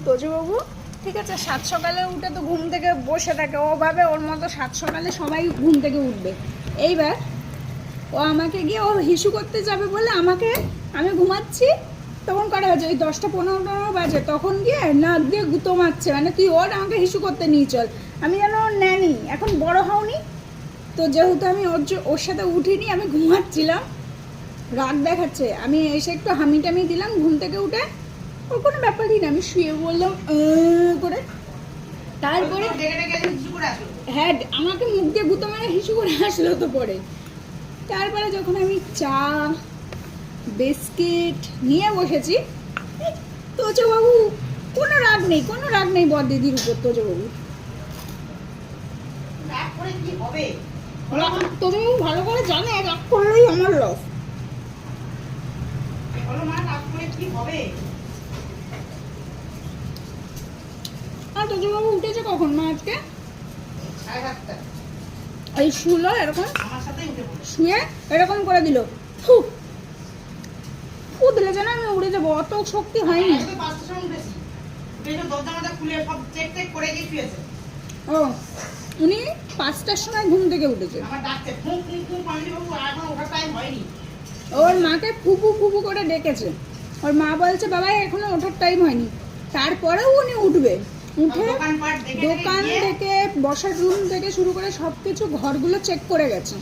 তোজবাবু ঠিক আছে, 7 সকালে উঠে তো ঘুম থেকে বসে থাকে, ও ভাবে ওর মতো 7 সকালে সবাই ঘুম থেকে উঠবে। এইবার ও আমাকে গিয়ে ও হিসু করতে যাবে বলে আমাকে, আমি ঘুমাচ্ছি তখন করা হয়েছে ওই 10টা 15 বাজে, তখন গিয়ে নাক দিয়ে গুঁতো মারছে, মানে তুই ওর আমাকে হিসু করতে নিয়ে চল। আমি যেন ওর ন্যানি, এখন বড় হওনি তো, যেহেতু আমি ওর সাথে উঠিনি, আমি ঘুমাচ্ছিলাম, রাগ দেখাচ্ছে। আমি এসে একটু হামি টামি দিলাম ঘুম থেকে উঠে, ওর কোনো ব্যাপারই না, আমি শুয়ে বললাম করে। তারপরে হ্যাঁ, আমাকে মুখ দিয়ে গুঁতো মারা হিসু করে আসলো তো পরে। তারপরে যখন আমি চা বিস্কিট নিয়ে বসেছি, তোজবাবু কোনো রাগ নেই, কোনো রাগ নেই বর দিদির উপর। তোজবাবু তোজবাবু ভালো করে জানে রাগ করলেই আমার লস। আর তোজবাবু উঠেছে কখন মা আজকে? এই শুলো এরকম শুয়ে এরকম করে দিল, ফু ফু দিলে যেন আমি উড়ে যাবো, অত শক্তি হয়নি। ও উনি 5টার সময় ঘুম থেকে উঠেছে, ওর মাকে ফুপু ফুপু করে ডেকেছে, ওর মা বলছে বাবা এখনো ওঠার টাইম হয়নি, তারপরেও উনি উঠবে। উঠে দোকান থেকে বসার রুম থেকে শুরু করে সব কিছু ঘরগুলো চেক করে গেছে।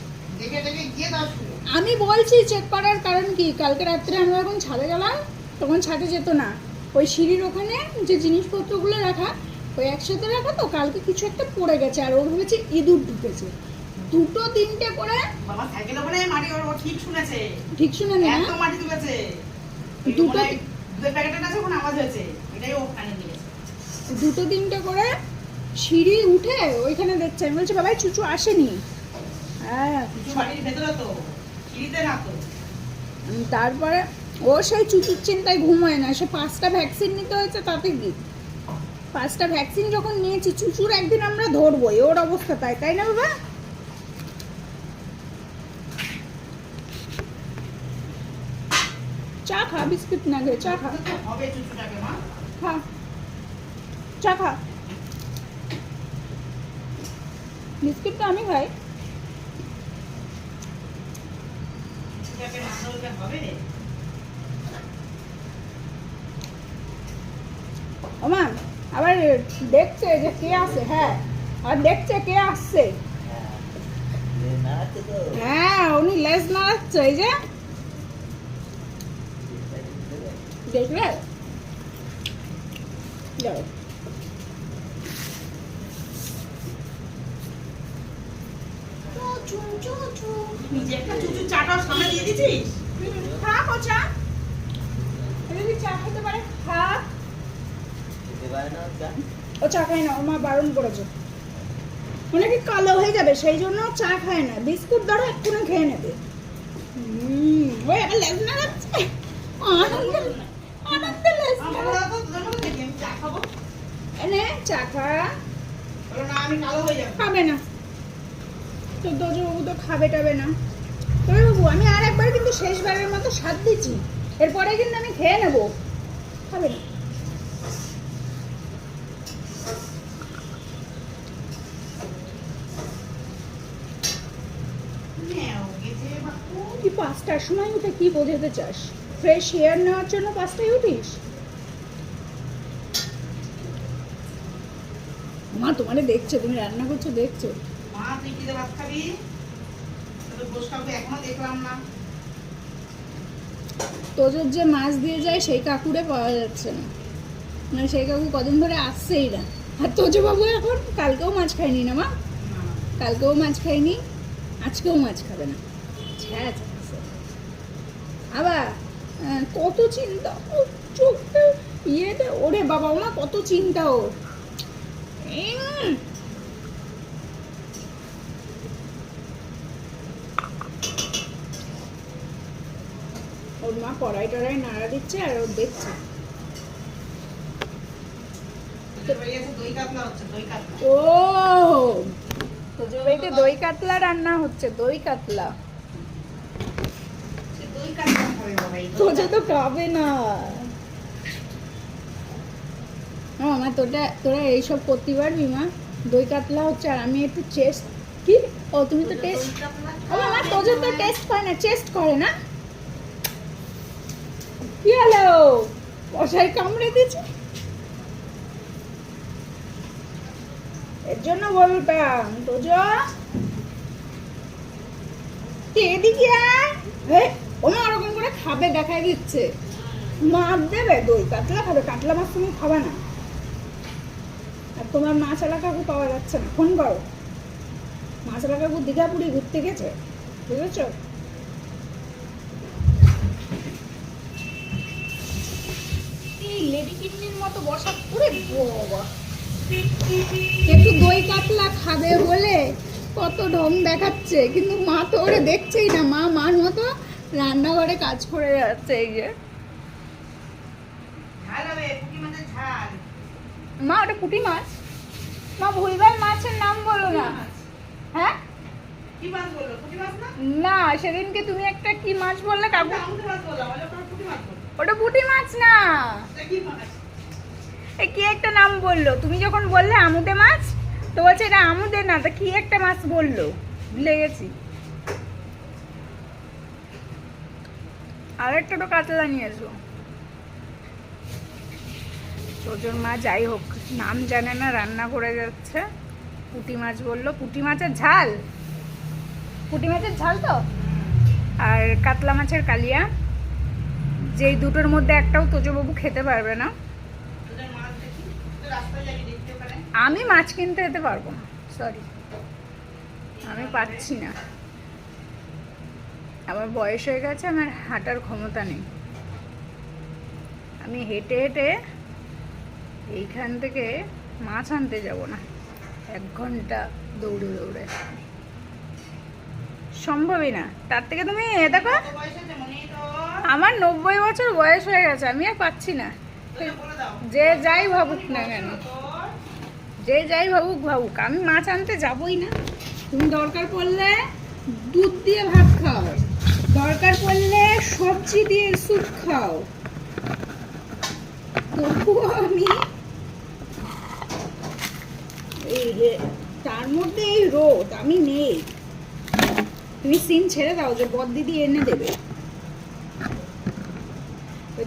আমি বলছি চেক করার কারণ কি, কালকে রাত্রে আমরা যখন ছাদে গেলাম তখন ছাদে যেত না, ওই সিঁড়ির ওখানে যে জিনিসপত্রগুলো রাখা ওই একসাথে রাখা, তো কালকে কিছু একটা পড়ে গেছে আর ওর ভেবেছে ইঁদুর ঢুকেছে। 2-3টে করে ঠিক শুনে না, 2-3টে করে সিঁড়ি উঠে ওইখানে দেখছে। আমি বলছি বাবা চুচু আসেনি। হ্যাঁ তারপরে ও সেই চুচুর চিন্তায় ঘুমোয় না, সে 5টা ভ্যাকসিন নিতে হয়েছে, তাতে কি 5টা ভ্যাকসিন যখন নিয়েছি চুচুর একদিন আমরা ধরবোই, ওর অবস্থা তাই, তাই না বাবা? চা খা, বিস্কুট না গে, চা খা, খা চা খা, বিস্কুট তো আমি খাই। ওমা আবার দেখছে যে কে আসে, হ্যাঁ আর দেখছে কে আসছে, হ্যাঁ উনি লেজ নাড়াচ্ছে, এই যে দেখলে যাও চা খেতে পারে, ও চা খায় না, ও মা বারণ করেছে, অনেকে কালো হয়ে যাবে সেই জন্য চা খায় না, বিস্কুট ধরো এক্ষুনি খেয়ে নেবে। ওই আবার লেজ নাড়াচ্ছে, আনন্দে লেজ এনে চা খা, খাবে না তো দোজবাবু তো খাবে টাবে না। তবে বাবু আমি আর একবার কিন্তু শেষবারের মতো স্বাদ দিচ্ছি, এরপরে কিন্তু আমি খেয়ে নেবো, খাবে না। তুই 5টার সময় উঠে কি বোঝাতে চাস? ফ্রেশ হেয়ার নেওয়ার জন্য 5টায় উঠিস? মা তোমারে দেখছে, তুমি রান্না করছো দেখছো। তোজোর যে মাছ দিয়ে যায় সেই কাকুরে পাওয়া যাচ্ছে না, মানে সেই কাকু কদিন ধরে আসছেই না। আর তোজো বাবু এখন কালকেও মাছ খায়নি না মা, কালকেও মাছ খায়নি, আজকেও মাছ খাবে না। আবার কত চিন্তা চোখটা ইয়েটা, ওরে বাবা মা কত চিন্তা ওর। ওর মা কড়াই টড়াই নাড়া দিচ্ছে আর ওর দেখছে। ও তোজো বাড়িতে দই কাতলা রান্না হচ্ছে, দই কাতলা। তোজো তো খাবে না, মা তোরা এইসব করতে পারবি মা? দই কাতলা হচ্ছে আর আমি একটু চেস্ট কি ও তুমি তো টেস্ট ও মা তোজো তো টেস্ট করে না, চেস্ট করে না। কি হলো? বসাই কামড়ে দিয়েছে, এর জন্য বলতাম তোজো এদিকে আয়। ওমা ওরকম করে খাবে দেখাই দিচ্ছে, মাছ দেবে দই কাতলা খাবে, কাতলা মাছ তুমি খাবে না। আর তোমার মাছালা কাকু পাওয়া যাচ্ছে না, ফোন করো। মাছালা কাকু দীঘাপুরি ঘুরতে গেছে, বুঝেছ? এই লেডি কিডনির মতো বসা করে বাবা, একটু দই কাতলা খাবে বলে কত ঢং দেখাচ্ছে, কিন্তু মা তো ওরে দেখছেই না। মা মার মতো রান্নাঘরে কাজ করে যাচ্ছে। এই যে মা ওটা পুঁটি মাছ, মা ভুলবার মাছের নাম বলো না। হ্যাঁ না, সেদিনকে তুমি একটা কি মাছ বললে কাকু? ওটা পুঁটি মাছ না, কি একটা নাম বললো তুমি যখন বললে আমুদে মাছ, তো বলছে এটা আমুদে না, তা কি একটা মাছ বললো, ভুলে গেছি। আর একটা তো কাতলা নিয়ে এসো। তোজোর মা যাই হোক নাম জানে না, রান্না করে যাচ্ছে। পুঁটি মাছ বললো, পুঁটি মাছের ঝাল, পুঁটি মাছের ঝাল তো, আর কাতলা মাছের কালিয়া, যেই দুটোর মধ্যে একটাও তোজোবাবু খেতে পারবে না। আমি মাছ কিনতে যেতে পারবো না, সরি, আমি পাচ্ছি না, আমার বয়স হয়ে গেছে, আমার হাঁটার ক্ষমতা নেই। আমি হেঁটে হেঁটে এইখান থেকে মাছ আনতে যাব না, 1 ঘন্টা দৌড়ে দৌড়ে সম্ভবই না। তার থেকে তুমি দেখো আমার 90 বছর বয়স হয়ে গেছে, আমি আর পাচ্ছি না। যে যাই ভাবুক না কেন, যে যাই ভাবুক ভাবুক, আমি মাছ আনতে যাবই না। তুমি দরকার পড়লে দুধ দিয়ে ভাত খাও, দরকার পড়লে সবজি দিয়ে স্যুপ খাও, তবুও আমি তার মধ্যে এই রোদ, আমি নেই। তুমি সিন ছেড়ে দাও যে বড়দিদি এনে দেবে।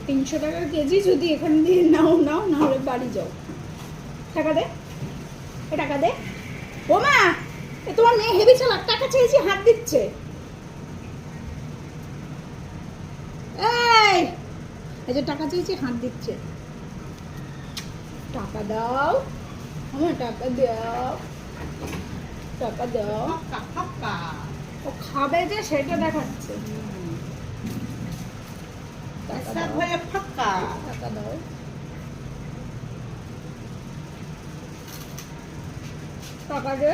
300 টাকা কেজি যদি এখান দিয়ে নাও নাহলে বাড়ি যাও। টাকা দে, টাকা দে। ও মা, তোমার মেয়ে হেভি চালাক, টাকা চেয়েছি হাত দিচ্ছে। এই যে টাকা চেয়েছি হাত দিচ্ছে, টাকা দাও আমার, টাকা দাও, টাকা দাও। ও খাবে যে সেটা দেখাচ্ছে। টাকা দাও, টাকা দে।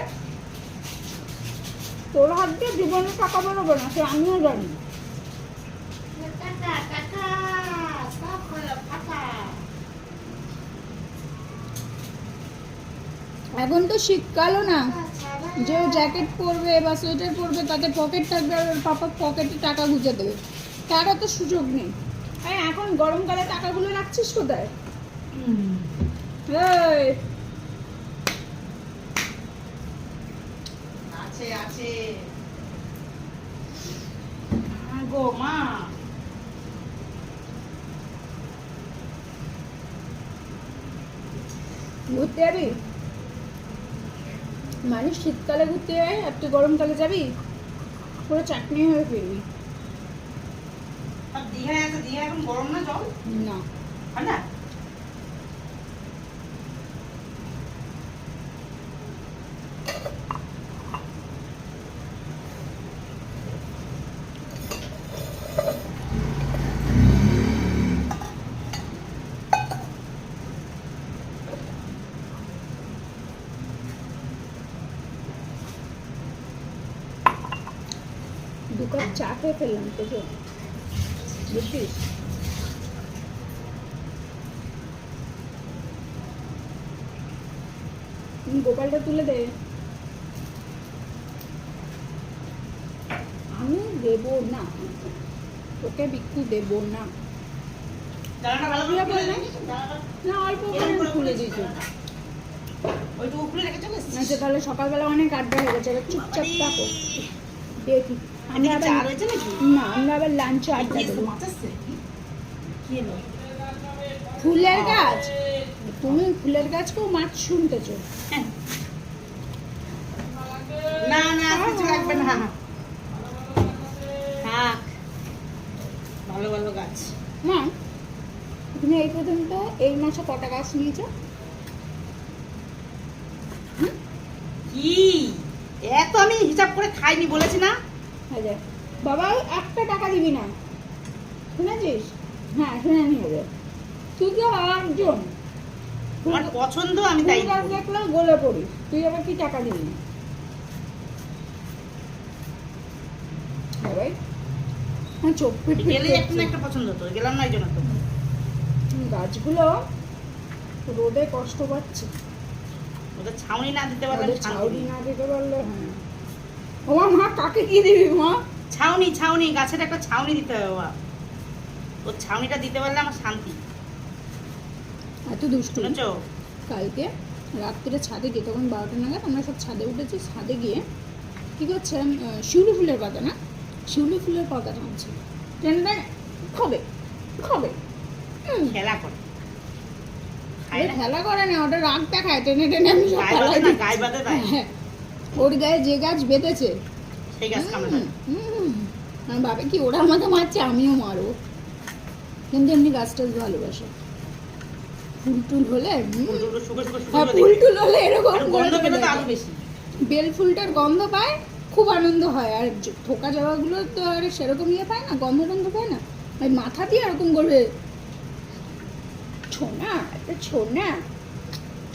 তোর হাত দিয়ে জীবনে টাকা বেরোবে না, সে আমিও জানি। এখন তো শীতকালও না, যে জ্যাকেট পরবে বা সোয়েটার পরবে তাতে পকেট থাকবে, আর পাপা পকেটে টাকা গুঁজে দেবে, তারও তো সুযোগ নেই। আরে এখন গরমকালে টাকাগুলো রাখছিস কোথায়? আছে গো মা, ঘুরতে যাবি? মানুষ শীতকালে ঘুরতে যায় আর তুই গরমকালে যাবি, পুরো চাটনি হয়ে ফিরবি। দীঘায় আছে, দীঘা এখন গরম না জল? না, ঠান্ডা। দু কাপ চা খেয়ে ফেললাম তো, বুঝছিস? গোপালটা তুলে দে, আমি দেব না, তোকে বিক্রি দেব না। জানাটা ভালো খুলে করে বললে? না অল্প করে খুলে দিয়েছো। ওইটুকু খুলে রেখে চলে এসেছিস? আচ্ছা তাহলে সকালবেলা অনেক আড্ডা হয়ে গেছে, এবার চুপচাপ থাকো। দেখি আমরা চা আবার রয়েছে নাকি? না আমরা আবার লাঞ্চে আড্ডা দেবো। মাছ আসছে? কি এলো? ফুলের গাছ, তুমি ফুলের গাছকেও মাছ শুনতেছো? হ্যাঁ। না না কিছু লাগবে না, থাক। ভালো ভালো গাছ। না তুমি এই পর্যন্ত এই মাসে কটা গাছ নিয়েছো? কি এত আমি হিসাব করে খাইনি বলেছি না? হাজার বাবা একটা টাকা দিবি না, শুনেছিস? হ্যাঁ শুনে নিয়ে যাবে। তুই তো একজন আমার পছন্দ, আমি তাই ফুল গাছ করি। দেখলে গলে পড়িস, তুই আবার কি টাকা দিবি না? বাবাই হ্যাঁ চোখ পিট পিট গেলে একটা না করছে। একটা পছন্দ, তো গেলাম না এই জন্য তো। গাছগুলো রোদে কষ্ট পাচ্ছে, ওদের ছাউনি না দিতে পারলে ওদের আমি শান্তি ছাউনি নেই। না দিতে পারলে হ্যাঁ। ওমা মা কাকে কি দিবি মা? ছাউনি ছাউনি গাছের একটা ছাউনি দিতে হবে বাবা, ওর ছাউনিটা দিতে পারলে আমার শান্তি। এত দুষ্টু। শুনেছো? কালকে রাত্রে ছাদে গিয়ে তখন 12টা নাগাদ আমরা সব ছাদে উঠেছি, ছাদে গিয়ে কী করছে শিউলি ফুলের পাতা না, শিউলি ফুলের পাতা টানছে, টেনে খবে খবে খেলা করে খাই ওটা না, খেলা করে না, ওটা রাগ দেখায়, টেনে টেনে আমি সব গায়ে বাঁধে ফেলাই না, দিই। গায়ে বাঁধে তাই হ্যাঁ, ওর গায়ে যে গাছ বেঁধেছে সেই গাছ কামড়ে। আমার বাবা কি ওরা আমাকে মারছে আমিও মারবো, কিন্তু এমনি গাছ টাছ ভালোবাসে। ফুল টুল হলে ফুলগুলো শুকো শুকো শুকো হ্যাঁ শুকো ফুল দেখে। টুল হলে এরকম আর করে গন্ধ পেলে তো দেয়। আরো বেশি। বেল ফুলটার গন্ধ পায়, খুব আনন্দ হয়। আর থোকা জবাগুলো তো আর সেরকম ইয়ে পায় না, গন্ধ টন্ধ পায় না, ওই মাথা দিয়ে এরকম করবে। ছোনা একটা ছোনা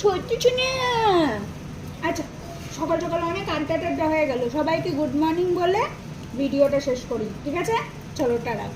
ছোট্ট ছোনা। আচ্ছা সকাল সকাল অনেক আড্ডা টাড্ডা হয়ে গেল, সবাইকে গুড মর্নিং বলে ভিডিওটা শেষ করি, ঠিক আছে? চলো টাটা।